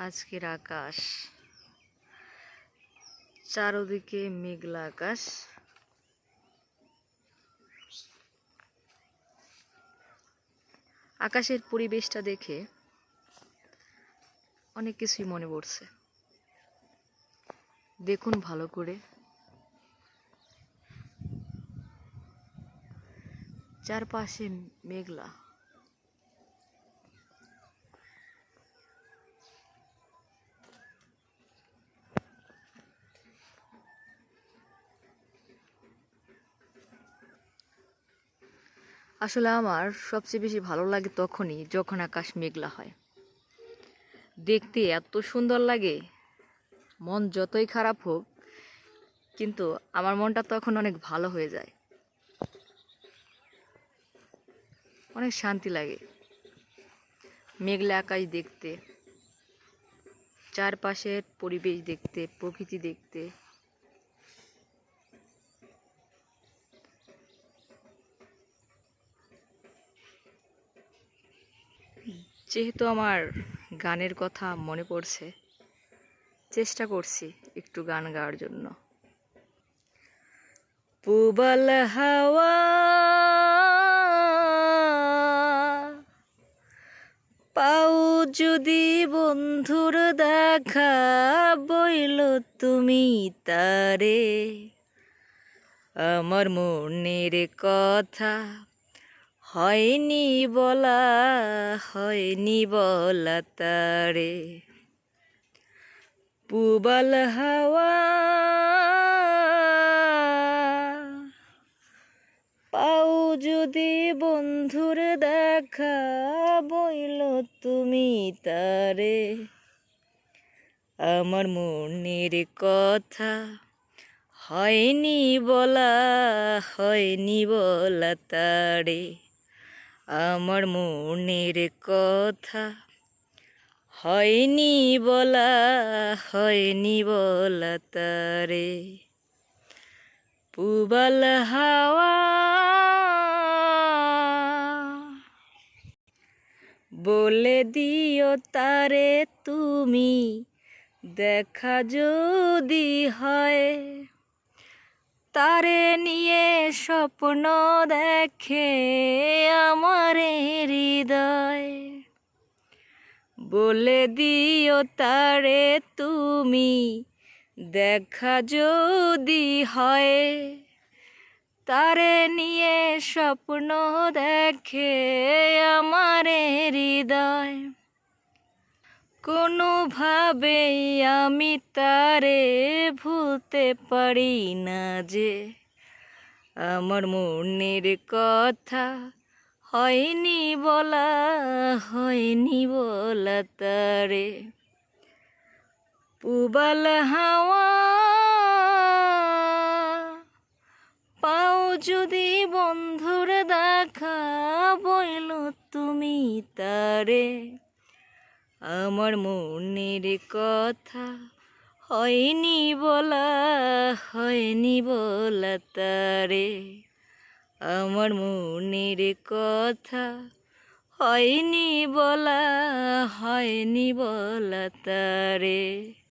আজকের আকাশ, চারদিকে মেঘলা আকাশ। আকাশের পরিবেশটা দেখে অনেক কিছুই মনে পড়ছে। দেখুন ভালো করে, চারপাশে মেঘলা। আসলে আমার সবচেয়ে বেশি ভালো লাগে তখনই যখন আকাশ মেঘলা হয়। দেখতে এত সুন্দর লাগে, মন যতই খারাপ হোক কিন্তু আমার মনটা তখন অনেক ভালো হয়ে যায়, অনেক শান্তি লাগে মেঘলা আকাশ দেখতে, চারপাশের পরিবেশ দেখতে, প্রকৃতি দেখতে। যেহেতু আমার গানের কথা মনে পড়ছে, চেষ্টা করছি একটু গান গাওয়ার জন্য। পূবাল হাওয়া পাও যদি বন্ধুর দেখা, বইল তুমি তারে আমার মনের কথা, হয়নি বলা, হয়নি বলা তারে। পূবাল হাওয়া পাও যদি বন্ধুর দেখা, বইল তুমি তারে আমার মনের কথা, হয়নি বলা, হয়নি বলা তারে আমার মনের কথা, হয়নি বলা, হয়নি বলা তারে। পূবাল হাওয়া বলে দিও তারে তুমি, দেখা যদি হয়, তারে নিয়ে স্বপ্ন দেখে আমার হৃদয়। বলে দিও তারে তুমি, দেখা যদি হয়, তারে নিয়ে স্বপ্ন দেখে আমার হৃদয়। কোনোভাবেই আমি তারে ভুলতে পারি না যে, আমার মনের কথা, হয়নি বলা, হয়নি বলা তারে। পূবাল হাওয়া পাও যদি বন্ধুর দেখা, বইল তুমি তারে আমার মনের কথা, হয়নি বলা, হয়নি বলা তারে আমার মনের কথা, হয়নি বলা, হয়নি বলা তারে।